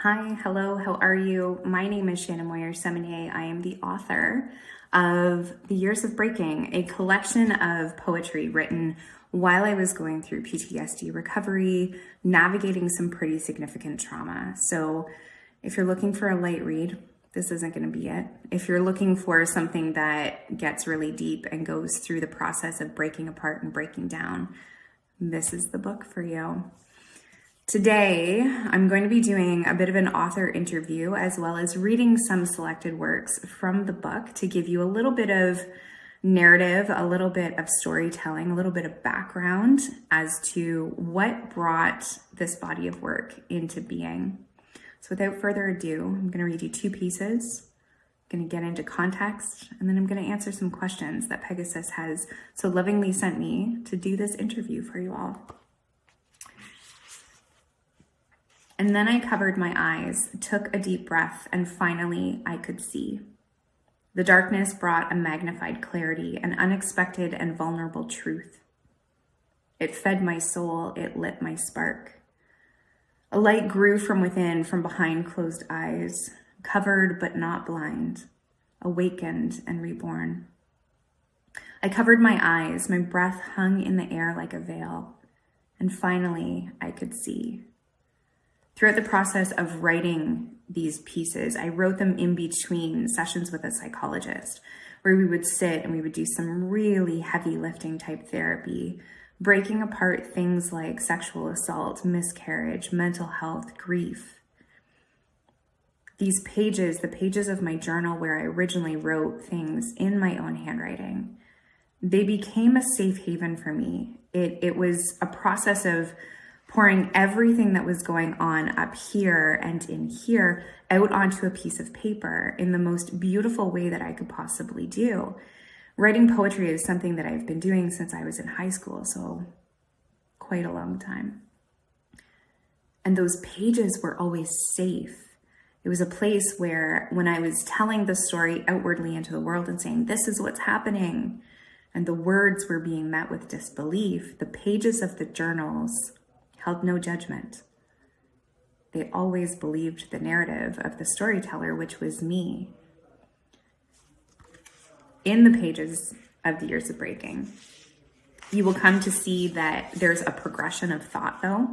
Hi, hello, how are you? My name is Shannon Moyer-Szemenyei. I am the author of The Years of Breaking, a collection of poetry written while I was going through PTSD recovery, navigating some pretty significant trauma. So if you're looking for a light read, this isn't going to be it. If you're looking for something that gets really deep and goes through the process of breaking apart and breaking down, this is the book for you. Today, I'm going to be doing a bit of an author interview as well as reading some selected works from the book to give you a little bit of narrative, a little bit of storytelling, a little bit of background as to what brought this body of work into being. So without further ado, I'm going to read you two pieces. I'm going to get into context, and then I'm going to answer some questions that Pegasus has so lovingly sent me to do this interview for you all. And then I covered my eyes, took a deep breath, and finally I could see. The darkness brought a magnified clarity, an unexpected and vulnerable truth. It fed my soul, it lit my spark. A light grew from within, from behind closed eyes, covered but not blind, awakened and reborn. I covered my eyes, my breath hung in the air like a veil, and finally I could see. Throughout the process of writing these pieces, I wrote them in between sessions with a psychologist, where we would sit and we would do some really heavy lifting type therapy, breaking apart things like sexual assault, miscarriage, mental health, grief. These pages, the pages of my journal where I originally wrote things in my own handwriting, they became a safe haven for me. It was a process of pouring everything that was going on up here and in here out onto a piece of paper in the most beautiful way that I could possibly do. Writing poetry is something that I've been doing since I was in high school, so quite a long time. And those pages were always safe. It was a place where when I was telling the story outwardly into the world and saying, this is what's happening, and the words were being met with disbelief, the pages of the journals held no judgment. They always believed the narrative of the storyteller, which was me. In the pages of The Years of Breaking, you will come to see that there's a progression of thought though.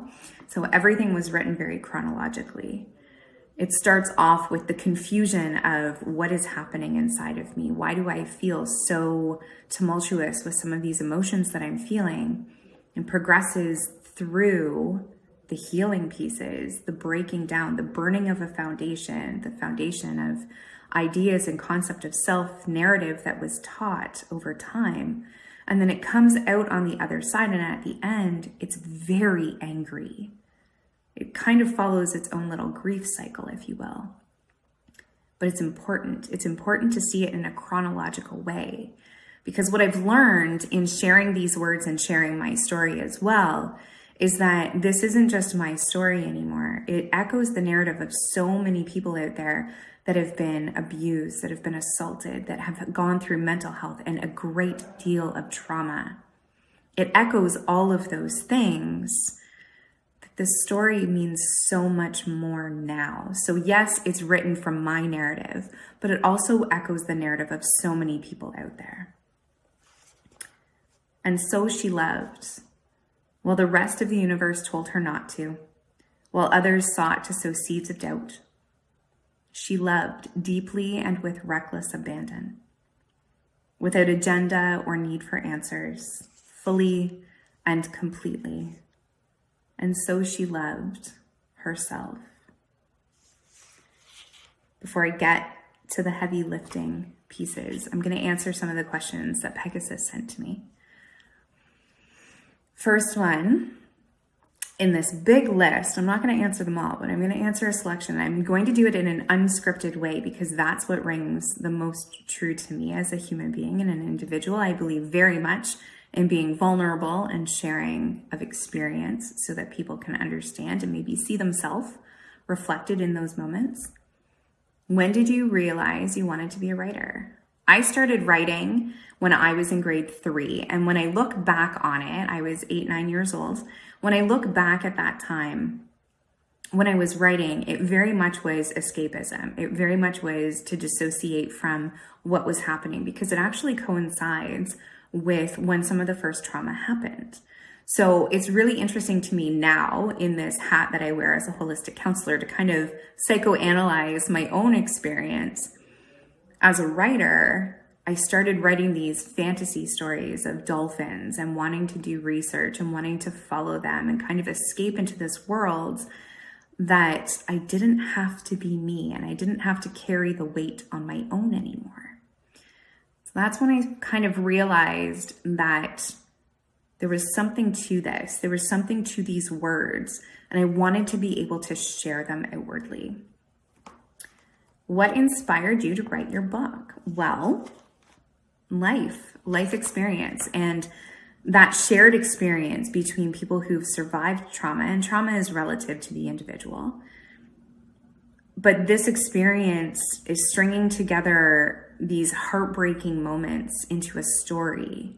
So everything was written very chronologically. It starts off with the confusion of what is happening inside of me. Why do I feel so tumultuous with some of these emotions that I'm feeling? And progresses through the healing pieces, the breaking down, the burning of a foundation, the foundation of ideas and concept of self narrative that was taught over time. And then it comes out on the other side, and at the end, it's very angry. It kind of follows its own little grief cycle, if you will. But it's important. It's important to see it in a chronological way. Because what I've learned in sharing these words and sharing my story as well is that this isn't just my story anymore. It echoes the narrative of so many people out there that have been abused, that have been assaulted, that have gone through mental health and a great deal of trauma. It echoes all of those things. This story means so much more now. So yes, it's written from my narrative, but it also echoes the narrative of so many people out there. And so she loved, while the rest of the universe told her not to, while others sought to sow seeds of doubt. She loved deeply and with reckless abandon, without agenda or need for answers, fully and completely. And so she loved herself. Before I get to the heavy lifting pieces, I'm going to answer some of the questions that Pegasus sent to me. First one, in this big list, I'm not going to answer them all, but I'm going to answer a selection. I'm going to do it in an unscripted way because that's what rings the most true to me as a human being and an individual. I believe very much in being vulnerable and sharing of experience so that people can understand and maybe see themselves reflected in those moments. When did you realize you wanted to be a writer? I started writing when I was in grade 3. And when I look back on it, I was 8, 9 years old. When I look back at that time, when I was writing, it very much was escapism. It very much was to dissociate from what was happening, because it actually coincides with when some of the first trauma happened. So it's really interesting to me now, in this hat that I wear as a holistic counselor, to kind of psychoanalyze my own experience. As a writer, I started writing these fantasy stories of dolphins and wanting to do research and wanting to follow them and kind of escape into this world that I didn't have to be me, and I didn't have to carry the weight on my own anymore. So that's when I kind of realized that there was something to this. There was something to these words, and I wanted to be able to share them outwardly. What inspired you to write your book? Well, life experience, and that shared experience between people who've survived trauma, and trauma is relative to the individual. But this experience is stringing together these heartbreaking moments into a story,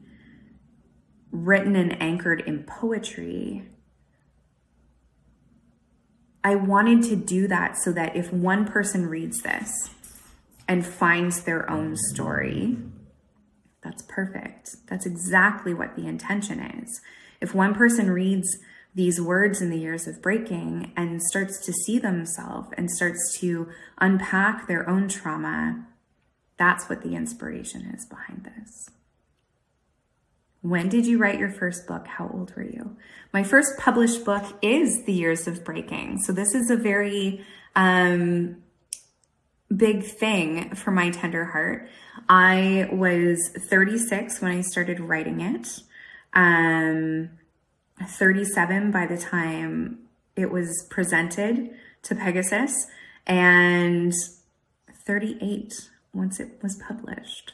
written and anchored in poetry. I wanted to do that so that if one person reads this and finds their own story, that's perfect. That's exactly what the intention is. If one person reads these words in the years of breaking and starts to see themselves and starts to unpack their own trauma, that's what the inspiration is behind this. When did you write your first book? How old were you? My first published book is The Years of Breaking. So this is a very big thing for my tender heart. I was 36 when I started writing it. 37 by the time it was presented to Pegasus, and 38 once it was published.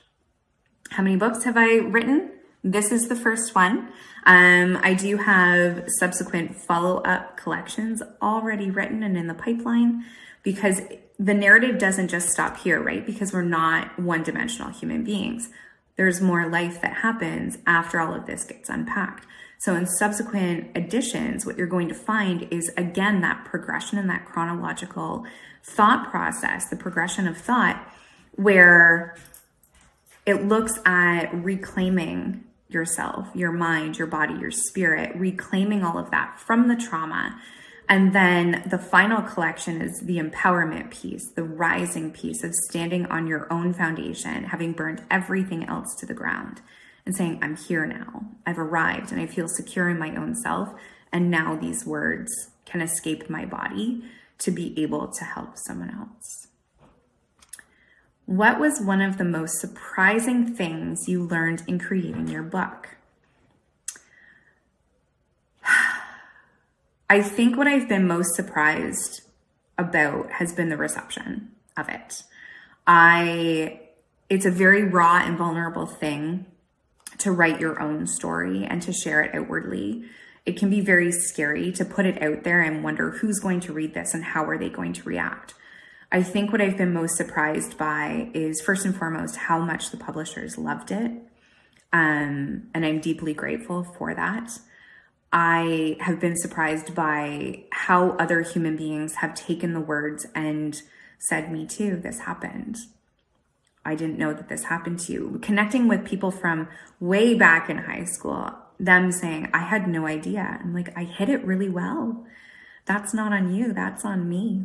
How many books have I written? This is the first one. I do have subsequent follow-up collections already written and in the pipeline, because the narrative doesn't just stop here, right? Because we're not one-dimensional human beings. There's more life that happens after all of this gets unpacked. So in subsequent editions, what you're going to find is, again, that progression and that chronological thought process, the progression of thought, where it looks at reclaiming yourself, your mind, your body, your spirit, reclaiming all of that from the trauma. And then the final collection is the empowerment piece, the rising piece of standing on your own foundation, having burned everything else to the ground and saying, I'm here now, I've arrived, and I feel secure in my own self. And now these words can escape my body to be able to help someone else. What was one of the most surprising things you learned in creating your book? I think what I've been most surprised about has been the reception of it. It's a very raw and vulnerable thing to write your own story and to share it outwardly. It can be very scary to put it out there and wonder who's going to read this and how are they going to react. I think what I've been most surprised by is, first and foremost, how much the publishers loved it. And I'm deeply grateful for that. I have been surprised by how other human beings have taken the words and said, me too, this happened. I didn't know that this happened to you. Connecting with people from way back in high school, them saying, I had no idea. I'm like, I hid it really well. That's not on you, that's on me.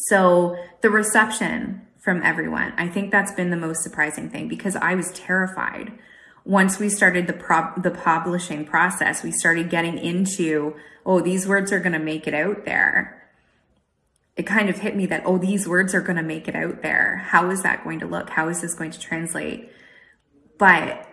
So the reception from everyone, I think that's been the most surprising thing, because I was terrified. Once we started the publishing process, we started getting into, oh, these words are going to make it out there. It kind of hit me that, oh, these words are going to make it out there. How is that going to look? How is this going to translate? But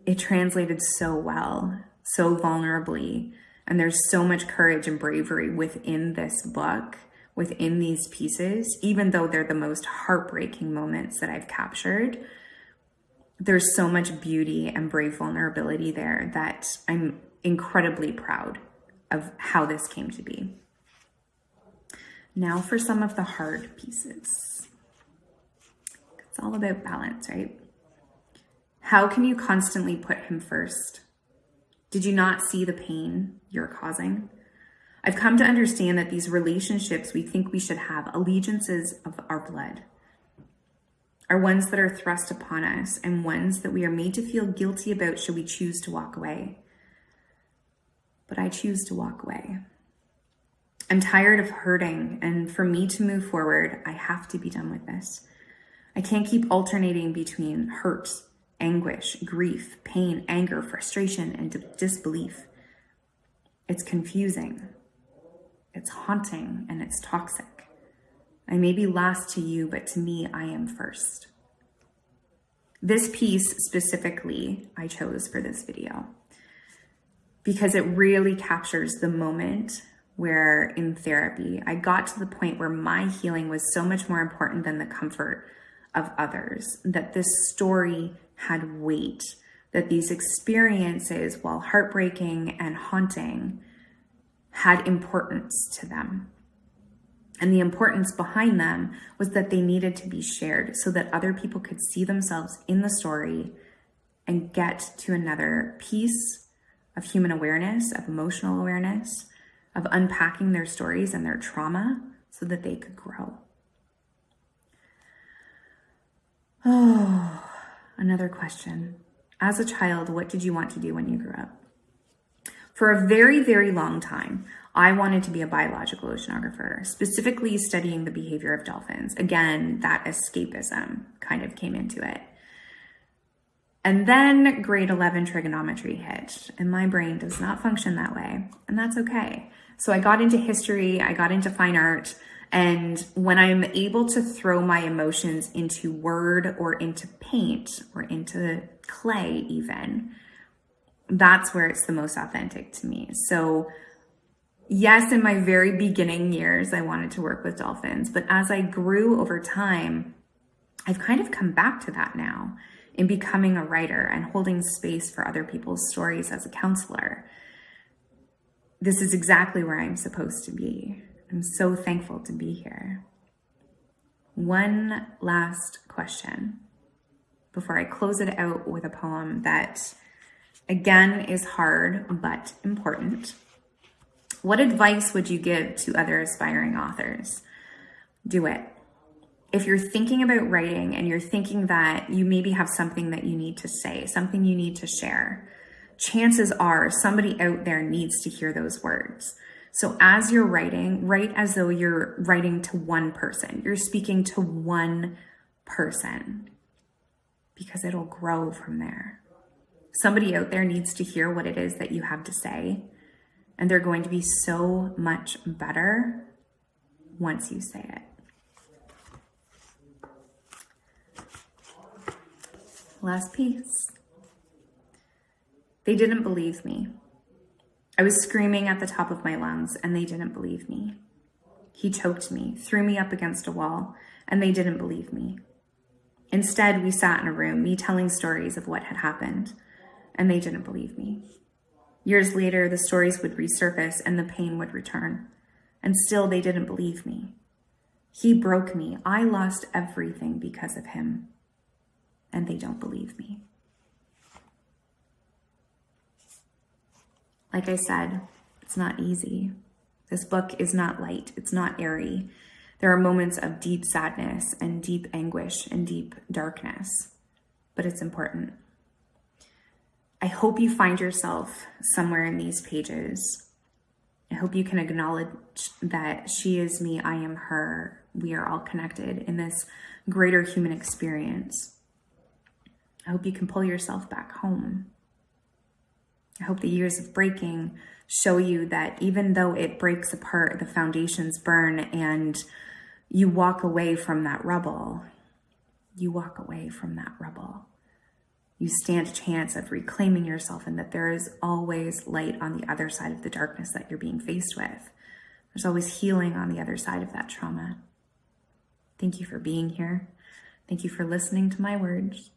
it translated so well, so vulnerably. And there's so much courage and bravery within this book, within these pieces, even though they're the most heartbreaking moments that I've captured. There's so much beauty and brave vulnerability there that I'm incredibly proud of how this came to be. Now for some of the hard pieces. It's all about balance, right? How can you constantly put him first? Did you not see the pain you're causing? I've come to understand that these relationships we think we should have, allegiances of our blood, are ones that are thrust upon us and ones that we are made to feel guilty about should we choose to walk away. But I choose to walk away. I'm tired of hurting, and for me to move forward, I have to be done with this. I can't keep alternating between hurt, anguish, grief, pain, anger, frustration, and disbelief. It's confusing, it's haunting, and it's toxic. I may be last to you, but to me, I am first. This piece specifically, I chose for this video because it really captures the moment where in therapy, I got to the point where my healing was so much more important than the comfort of others, that this story had weight, that these experiences, while heartbreaking and haunting, had importance to them. And the importance behind them was that they needed to be shared so that other people could see themselves in the story and get to another piece of human awareness, of emotional awareness, of unpacking their stories and their trauma so that they could grow. Oh, another question. As a child, what did you want to do when you grew up? For a very, very long time, I wanted to be a biological oceanographer, specifically studying the behavior of dolphins. Again, that escapism kind of came into it. And then grade 11 trigonometry hit, and my brain does not function that way, and that's okay. So I got into history, I got into fine art, and when I'm able to throw my emotions into word or into paint or into clay even, that's where it's the most authentic to me. So yes, in my very beginning years, I wanted to work with dolphins, but as I grew over time, I've kind of come back to that now in becoming a writer and holding space for other people's stories as a counselor. This is exactly where I'm supposed to be. I'm so thankful to be here. One last question before I close it out with a poem that, again, is hard but important. What advice would you give to other aspiring authors? Do it. If you're thinking about writing and you're thinking that you maybe have something that you need to say, something you need to share, chances are somebody out there needs to hear those words. So as you're writing, write as though you're writing to one person. You're speaking to one person because it'll grow from there. Somebody out there needs to hear what it is that you have to say, and they're going to be so much better once you say it. Last piece. They didn't believe me. I was screaming at the top of my lungs, and they didn't believe me. He choked me, threw me up against a wall, and they didn't believe me. Instead, we sat in a room, me telling stories of what had happened, and they didn't believe me. Years later, the stories would resurface and the pain would return, and still they didn't believe me. He broke me. I lost everything because of him, and they don't believe me. Like I said, it's not easy. This book is not light. It's not airy. There are moments of deep sadness and deep anguish and deep darkness, but it's important. I hope you find yourself somewhere in these pages. I hope you can acknowledge that she is me, I am her. We are all connected in this greater human experience. I hope you can pull yourself back home. I hope the years of breaking show you that even though it breaks apart, the foundations burn, and you walk away from that rubble. You walk away from that rubble. You stand a chance of reclaiming yourself, and that there is always light on the other side of the darkness that you're being faced with. There's always healing on the other side of that trauma. Thank you for being here. Thank you for listening to my words.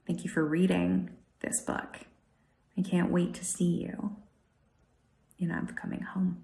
Thank you for reading this book. I can't wait to see you in I'm Coming Home.